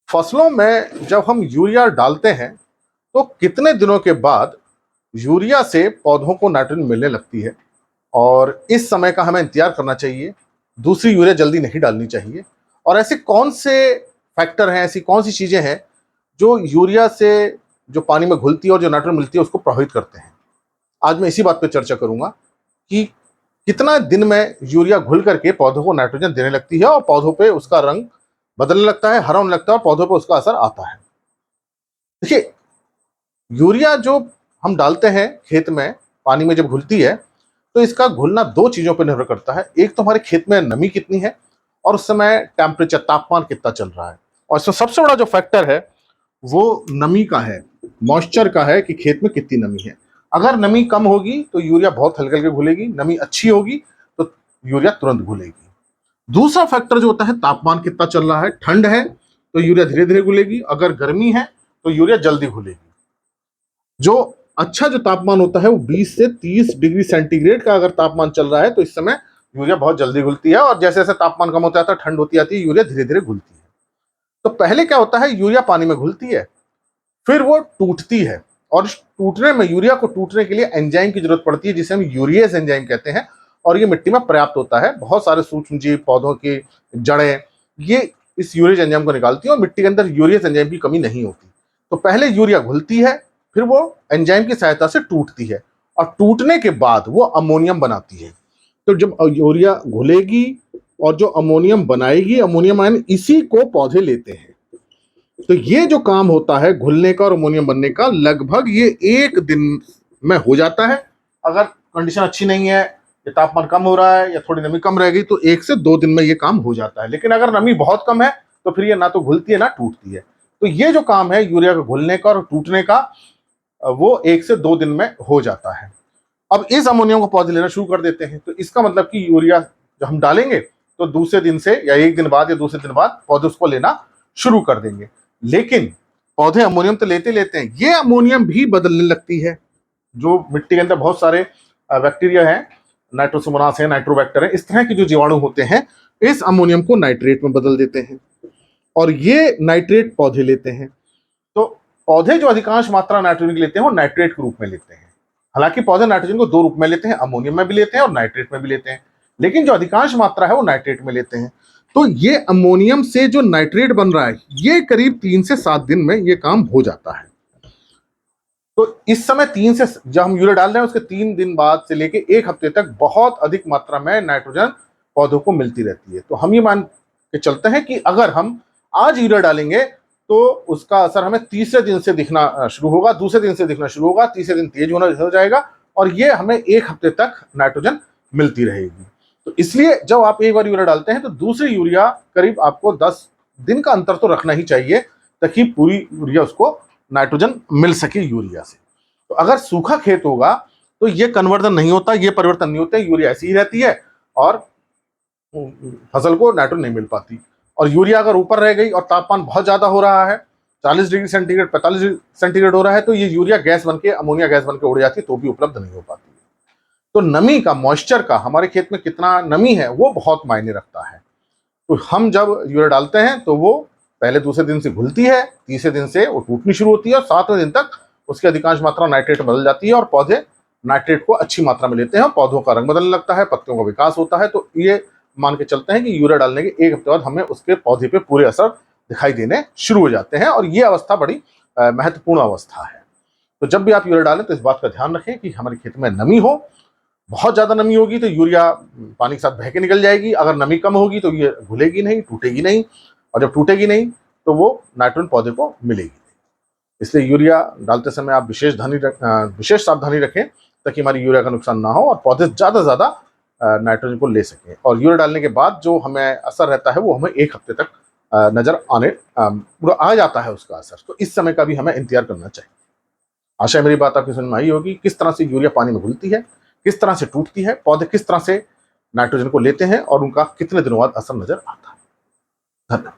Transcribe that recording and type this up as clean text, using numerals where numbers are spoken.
फसलों में जब हम यूरिया डालते हैं तो कितने दिनों के बाद यूरिया से पौधों को नाइट्रोजन मिलने लगती है और इस समय का हमें इंतजार करना चाहिए, दूसरी यूरिया जल्दी नहीं डालनी चाहिए। और ऐसे कौन से फैक्टर हैं, ऐसी कौन सी चीजें हैं जो यूरिया से जो पानी में घुलती है और जो नाइट्रोजन मिलती है उसको प्रभावित करते हैं। आज मैं इसी बात पर चर्चा करूंगा कि कितना दिन में यूरिया घुल करके पौधों को नाइट्रोजन देने लगती है और पौधों पे उसका रंग बदलने लगता है, हरा होने लगता है और पौधों पे उसका असर आता है। देखिए, यूरिया जो हम डालते हैं खेत में, पानी में जब घुलती है तो इसका घुलना दो चीजों पर निर्भर करता है। एक तो हमारे खेत में नमी कितनी है और उस समय टेम्परेचर, तापमान कितना चल रहा है। और इसमें सबसे बड़ा जो फैक्टर है वो नमी का है, मॉइस्चर का है कि खेत में कितनी नमी है। अगर नमी कम होगी तो यूरिया बहुत हल्के हल्के घुलेगी, नमी अच्छी होगी तो यूरिया तुरंत घुलेगी। दूसरा फैक्टर जो होता है, तापमान कितना चल रहा है। ठंड है तो यूरिया धीरे धीरे घुलेगी, अगर गर्मी है तो यूरिया जल्दी घुलेगी। जो अच्छा जो तापमान होता है वो 20 से 30 डिग्री सेंटीग्रेड का अगर तापमान चल रहा है तो इस समय यूरिया बहुत जल्दी घुलती है, और जैसे जैसे तापमान कम होता जाता है, ठंड होती जाती है, यूरिया धीरे धीरे घुलती है। तो पहले क्या होता है, यूरिया पानी में घुलती है, फिर वो टूटती है, और इस टूटने में, यूरिया को टूटने के लिए एंजाइम की जरूरत पड़ती है जिसे हम यूरिएज एंजाइम कहते हैं। और ये मिट्टी में पर्याप्त होता है। बहुत सारे सूक्ष्म जीव, पौधों की जड़ें, ये इस यूरिएज एंजाइम को निकालती है और मिट्टी के अंदर यूरिएज एंजाइम की कमी नहीं होती। तो पहले यूरिया घुलती है, फिर वो एंजाइम की सहायता से टूटती है, और टूटने के बाद वो अमोनियम बनाती है। तो जब यूरिया घुलेगी और जो अमोनियम बनाएगी, अमोनियम आयन, इसी को पौधे लेते हैं। तो ये जो काम होता है घुलने का और अमोनियम बनने का, लगभग ये एक दिन में हो जाता है। अगर कंडीशन अच्छी नहीं है, या तापमान कम हो रहा है या थोड़ी नमी कम रह गई, तो 1 से 2 दिन में ये काम हो जाता है। लेकिन अगर नमी बहुत कम है तो फिर ये ना तो घुलती है ना टूटती है। तो ये जो काम है यूरिया का घुलने का और टूटने का, वो 1 से 2 दिन में हो जाता है। अब इस अमोनियम को पौधे लेना शुरू कर देते हैं। तो इसका मतलब कि यूरिया जब हम डालेंगे तो दूसरे दिन से, या एक दिन बाद या दूसरे दिन बाद, पौधे उसको लेना शुरू कर देंगे। लेकिन पौधे अमोनियम तो लेते लेते हैं, ये अमोनियम भी बदलने लगती है। जो मिट्टी के अंदर बहुत सारे बैक्टीरिया हैं, नाइट्रोसोमोनास है, नाइट्रोबैक्टर है, इस तरह के जो जीवाणु होते हैं, इस अमोनियम को नाइट्रेट में बदल देते हैं, और ये नाइट्रेट पौधे लेते हैं। तो पौधे जो अधिकांश मात्रा नाइट्रोजन की लेते हैं वो नाइट्रेट के रूप में लेते हैं। हालांकि पौधे नाइट्रोजन को 2 रूप में लेते हैं, अमोनियम में भी लेते हैं और नाइट्रेट में भी लेते हैं, लेकिन जो अधिकांश मात्रा है वो नाइट्रेट में लेते हैं। तो ये अमोनियम से जो नाइट्रेट बन रहा है, ये करीब 3 से 7 दिन में ये काम हो जाता है। तो इस समय जब हम यूरिया डाल रहे हैं उसके 3 दिन बाद से लेके 1 हफ्ते तक बहुत अधिक मात्रा में नाइट्रोजन पौधों को मिलती रहती है। तो हम ये मान के चलते हैं कि अगर हम आज यूरिया डालेंगे तो उसका असर हमें तीसरे दिन से दिखना शुरू होगा, दूसरे दिन से दिखना शुरू होगा, तीसरे दिन तेज होना हो जाएगा, और ये हमें 1 हफ्ते तक नाइट्रोजन मिलती रहेगी। तो इसलिए जब आप एक बार यूरिया डालते हैं तो दूसरी यूरिया करीब आपको 10 दिन का अंतर तो रखना ही चाहिए, ताकि पूरी यूरिया उसको नाइट्रोजन मिल सके यूरिया से। तो अगर सूखा खेत होगा तो ये कन्वर्जन नहीं होता, ये परिवर्तन नहीं होता, यूरिया ऐसी ही रहती है और फसल को नाइट्रोजन नहीं मिल पाती। और यूरिया अगर ऊपर रह गई और तापमान बहुत ज्यादा हो रहा है, 40 डिग्री सेंटीग्रेड, 45 डिग्री सेंटीग्रेड हो रहा है, तो ये यूरिया गैस बन के, अमोनिया गैस बन के उड़ जाती है, तो भी उपलब्ध नहीं हो पाती। तो नमी का, मॉइस्चर का, हमारे खेत में कितना नमी है वो बहुत मायने रखता है। तो हम जब यूरिया डालते हैं तो वो पहले दूसरे दिन से घुलती है, तीसरे दिन से वो टूटनी शुरू होती है, और 7वें दिन तक उसकी अधिकांश मात्रा नाइट्रेट में बदल जाती है और पौधे नाइट्रेट को अच्छी मात्रा में लेते हैं, और पौधों का रंग बदलने लगता है, पत्तियों का विकास होता है। तो ये मान के चलते हैं कि यूरिया डालने के 1 हफ्ते बाद हमें उसके पौधे पे पूरे असर दिखाई देने शुरू हो जाते हैं, और ये अवस्था बड़ी महत्वपूर्ण अवस्था है। तो जब भी आप यूरिया डालें तो इस बात का ध्यान रखें कि हमारे खेत में नमी हो। बहुत ज्यादा नमी होगी तो यूरिया पानी के साथ बह के निकल जाएगी, अगर नमी कम होगी तो ये घुलेगी नहीं, टूटेगी नहीं, और जब टूटेगी नहीं तो वो नाइट्रोजन पौधे को मिलेगी नहीं। इसलिए यूरिया डालते समय आप विशेष सावधानी रखें, ताकि हमारी यूरिया का नुकसान ना हो और पौधे ज्यादा ज्यादा नाइट्रोजन को ले सकें। और यूरिया डालने के बाद जो हमें असर रहता है वो हमें 1 हफ्ते तक नजर आने पूरा आ जाता है उसका असर। तो इस समय का भी हमें इंतजार करना चाहिए। आशा है मेरी बात आपकी समझ में आई होगी, किस तरह से यूरिया पानी में घुलती है, किस तरह से टूटती है, पौधे किस तरह से नाइट्रोजन को लेते हैं, और उनका कितने दिनों बाद असर नजर आता है। धन्यवाद।